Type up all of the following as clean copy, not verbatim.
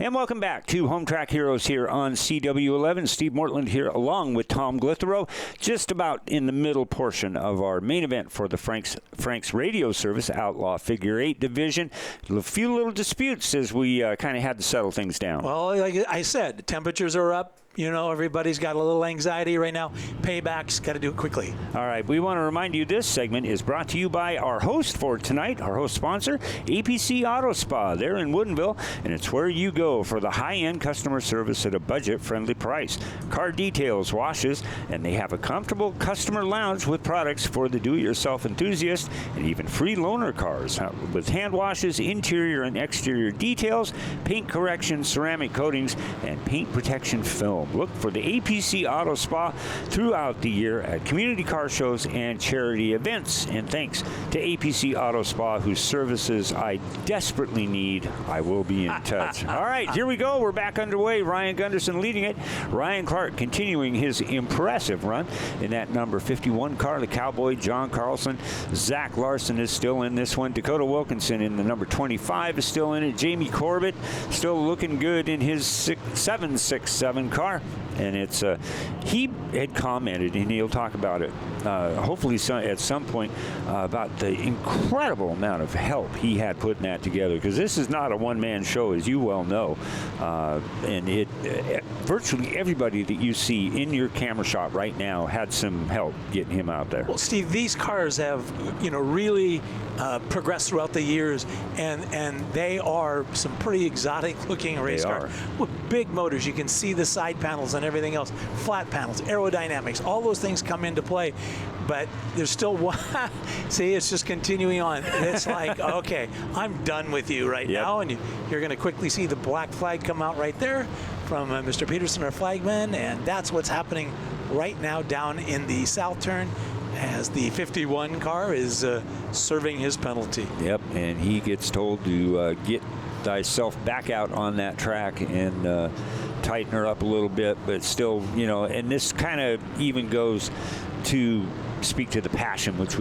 And welcome back to Home Track Heroes here on CW11. Steve Mortland here along with Tom Glithero, just about in the middle portion of our main event for the Frank's Radio Service Outlaw Figure 8 division. A few little disputes as we kind of had to settle things down. Well, like I said, temperatures are up. You know, everybody's got a little anxiety right now. Payback's got to do it quickly. All right, we want to remind you this segment is brought to you by our host for tonight, our host sponsor, APC Auto Spa. They're in Woodinville, and it's where you go for the high-end customer service at a budget-friendly price. Car details, washes, and they have a comfortable customer lounge with products for the do-it-yourself enthusiast, and even free loaner cars with hand washes, interior and exterior details, paint correction, ceramic coatings, and paint protection film. Look for the APC Auto Spa throughout the year at community car shows and charity events. And thanks to APC Auto Spa, whose services I desperately need. I will be in touch. All right, here we go. We're back underway. Ryan Gunderson leading it. Ryan Clark continuing his impressive run in that number 51 car, the Cowboy John Carlson. Zach Larson is still in this one. Dakota Wilkinson in the number 25 is still in it. Jamie Corbett still looking good in his 767 car. And it's he had commented, and he'll talk about it hopefully at some point about the incredible amount of help he had putting that together, because this is not a one-man show, as you well know, and virtually everybody that you see in your camera shot right now had some help getting him out there. Well, Steve, these cars have really progressed throughout the years, and they are some pretty exotic-looking race cars with big motors. You can see the side panels and everything else, flat panels, aerodynamics, all those things come into play. But there's still one. See, it's just continuing on. It's like, okay, I'm done with you right now, and you're going to quickly see the black flag come out right there from Mr. Peterson, our flagman, and that's what's happening right now down in the south turn, as the 51 car is serving his penalty. Yep, and he gets told to get thyself back out on that track and tighten her up a little bit, but still, and this kind of even goes to speak to the passion with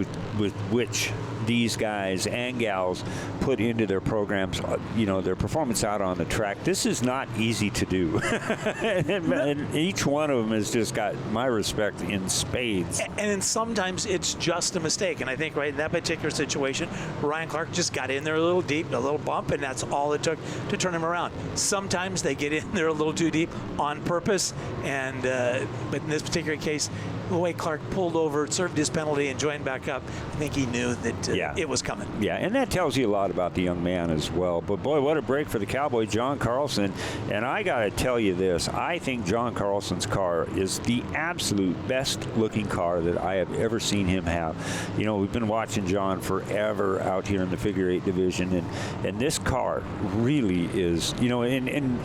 which these guys and gals put into their programs, their performance out on the track. This is not easy to do. and each one of them has just got my respect in spades. And then sometimes it's just a mistake. And I think right in that particular situation, Ryan Clark just got in there a little deep, a little bump, and that's all it took to turn him around. Sometimes they get in there a little too deep on purpose, and but in this particular case, the way Clark pulled over, served his penalty, and joined back up, I think he knew that it was coming. Yeah, and that tells you a lot about the young man as well. But boy, what a break for the Cowboy John Carlson. And I got to tell you this, I think John Carlson's car is the absolute best looking car that I have ever seen him have. We've been watching John forever out here in the figure 8 division, and this car really is, and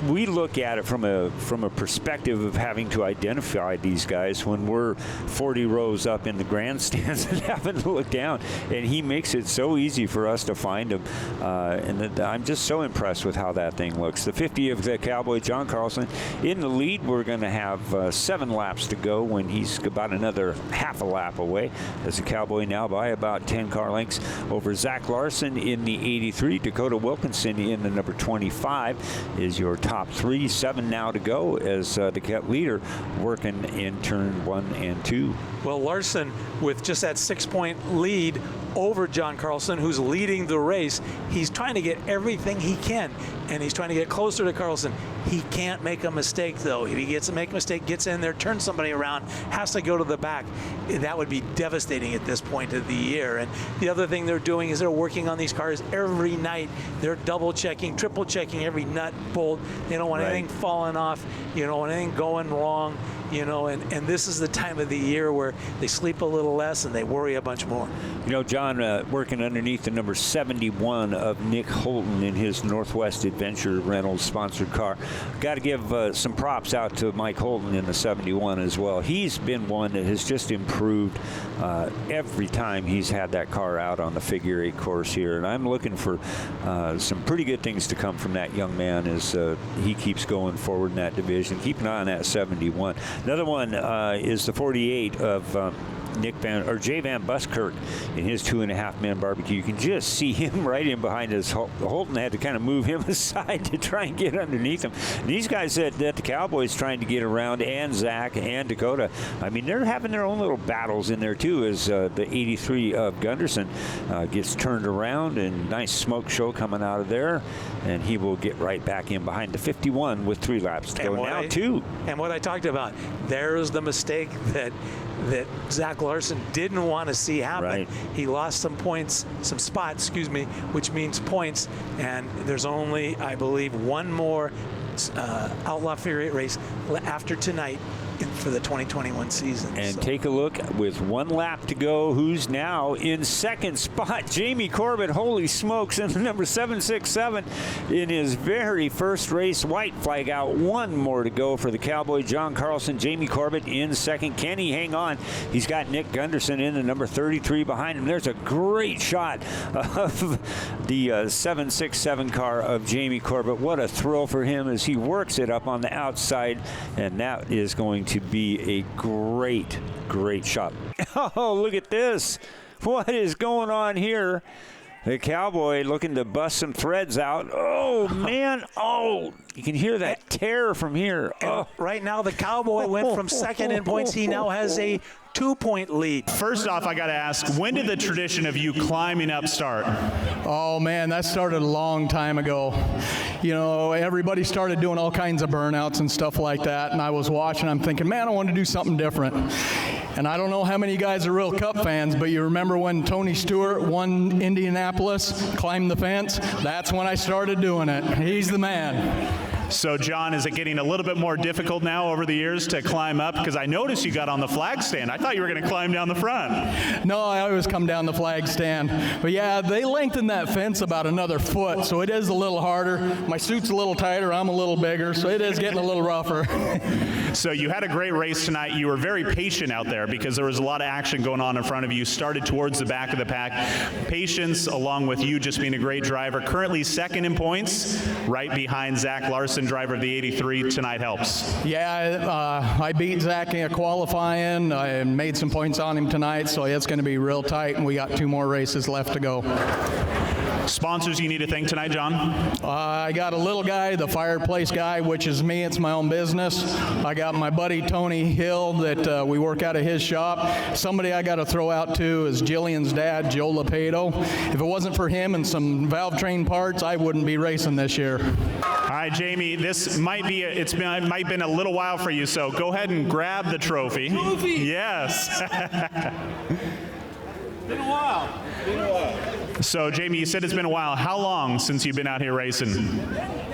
we look at it from a perspective of having to identify these guys when we're 40 rows up in the grandstands and having to look down, and he makes it so easy for us to find him, and I'm just so impressed with how that thing looks. The 50 of the Cowboy John Carlson in the lead. We're going to have 7 laps to go when he's about another half a lap away, as the Cowboy now by about 10 car lengths over Zach Larson in the 83. Dakota Wilkinson in the number 25 is your top 3. 7 now to go as the leader working in turn 1 and 2. Well, Larson, with just that 6-point lead over John Carlson, who's leading the race, he's trying to get everything he can, and he's trying to get closer to Carlson. He can't make a mistake, though. If he gets to make a mistake, gets in there, turns somebody around, has to go to the back, that would be devastating at this point of the year. And the other thing they're doing is they're working on these cars every night. They're double-checking, triple-checking every nut, bolt. They don't want anything falling off. You don't want anything going wrong. And this is the time of the year where they sleep a little less and they worry a bunch more. John working underneath the number 71 of Nick Holton in his Northwest Adventure Reynolds sponsored car. Got to give some props out to Mike Holton in the 71 as well. He's been one that has just improved every time he's had that car out on the figure 8 course here. And I'm looking for some pretty good things to come from that young man as he keeps going forward in that division. Keep an eye on that 71. Another one is the 48 of Jay Van Buskirk in his 2.5-man barbecue. You can just see him right in behind us. Holton had to kind of move him aside to try and get underneath him. And these guys that the Cowboys trying to get around, and Zach and Dakota, I mean, they're having their own little battles in there too, as the 83 of Gunderson gets turned around, and nice smoke show coming out of there, and he will get right back in behind the 51 with 3 laps to go. Now 2. And what I talked about, there's the mistake that Zach Larson didn't want to see happen. Right. He lost some spots, which means points, and there's only, I believe, one more Outlaw Figure 8 race after tonight for the 2021 season. And take a look, with 1 lap to go, who's now in second spot? Jamie Corbett, holy smokes, in the number 767 in his very first race. White flag out, 1 more to go for the Cowboy. John Carlson, Jamie Corbett in second. Can he hang on? He's got Nick Gunderson in the number 33 behind him. There's a great shot of the 767 car of Jamie Corbett. What a thrill for him as he works it up on the outside, and that is going to be a great shot. Oh, look at this. What is going on here? The Cowboy looking to bust some threads out. Oh, man. Oh, you can hear that tear from here. Oh. Right now, the Cowboy went from second in points. He now has a 2-point lead. First off, I got to ask, when did the tradition of you climbing up start? Oh, man, that started a long time ago. You know, everybody started doing all kinds of burnouts and stuff like that, and I was watching, I'm thinking, man, I want to do something different. And I don't know how many guys are real Cup fans, but you remember when Tony Stewart won Indianapolis, climbed the fence? That's when I started doing it. He's the man. So, John, is it getting a little bit more difficult now over the years to climb up? Because I noticed you got on the flag stand. I thought you were going to climb down the front. No, I always come down the flag stand. But yeah, they lengthened that fence about another foot, so it is a little harder. My suit's a little tighter, I'm a little bigger, so it is getting a little rougher. So you had a great race tonight. You were very patient out there because there was a lot of action going on in front of you. Started towards the back of the pack. Patience, along with you just being a great driver. Currently second in points, right behind Zach Larson, driver of the 83. Tonight helps. Yeah, I beat Zach in qualifying. I made some points on him tonight, so it's going to be real tight, and we got 2 more races left to go. Sponsors you need to thank tonight, John? I got a little guy, the Fireplace guy, which is me. It's my own business. I got my buddy Tony Hill that we work out of his shop. Somebody I got to throw out to is Jillian's dad, Joe Lepedo. If it wasn't for him and some valve train parts, I wouldn't be racing this year. All right, Jamie, this might be it might have been a little while for you, so go ahead and grab the trophy. Trophy? Yes. Been a while. So, Jamie, you said it's been a while. How long since you've been out here racing?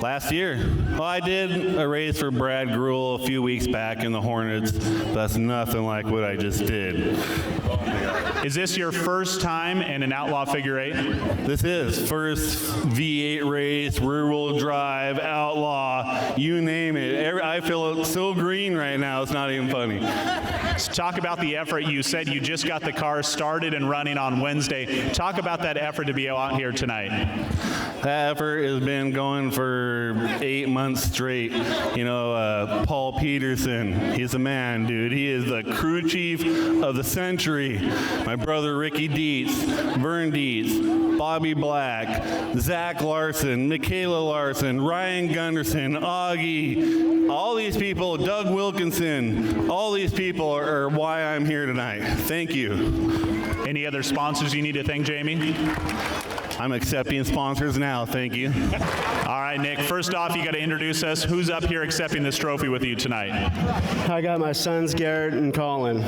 Last year. Well, I did a race for Brad Gruel a few weeks back in the Hornets. That's nothing like what I just did. Is this your first time in an Outlaw Figure 8? This is first V8 race, rear-wheel drive, Outlaw, you name it. I feel so green right now, it's not even funny. So talk about the effort. You said you just got the car started and running on Wednesday. Talk about that effort to be out here tonight. That effort has been going for 8 months straight. You know, Paul Peterson, he's a man, dude. He is the crew chief of the century. My brother Ricky Dietz, Vern Dietz, Bobby Black, Zach Larson, Michaela Larson, Ryan Gunderson, Augie, all these people, Doug Wilkinson, all these people are why I'm here tonight. Thank you. Any other sponsors you need to thank, Jamie? I'm accepting sponsors now, thank you. All right, Nick, first off, you got to introduce us. Who's up here accepting this trophy with you tonight? I got my sons, Garrett and Colin.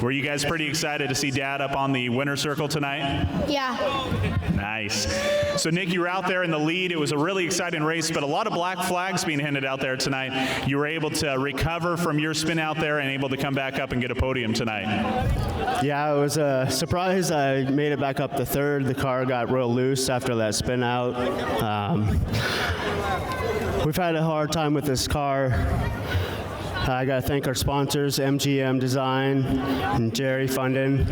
Were you guys pretty excited to see Dad up on the winner's circle tonight? Yeah. Nice. So, Nick, you were out there in the lead. It was a really exciting race, but a lot of black flags being handed out there tonight. You were able to recover from your spin out there and able to come back up and get a podium tonight. Yeah, it was a surprise. I made it back up to third. The car got real loose after that spin out. We've had a hard time with this car. I got to thank our sponsors, MGM Design and Jerry Fundin.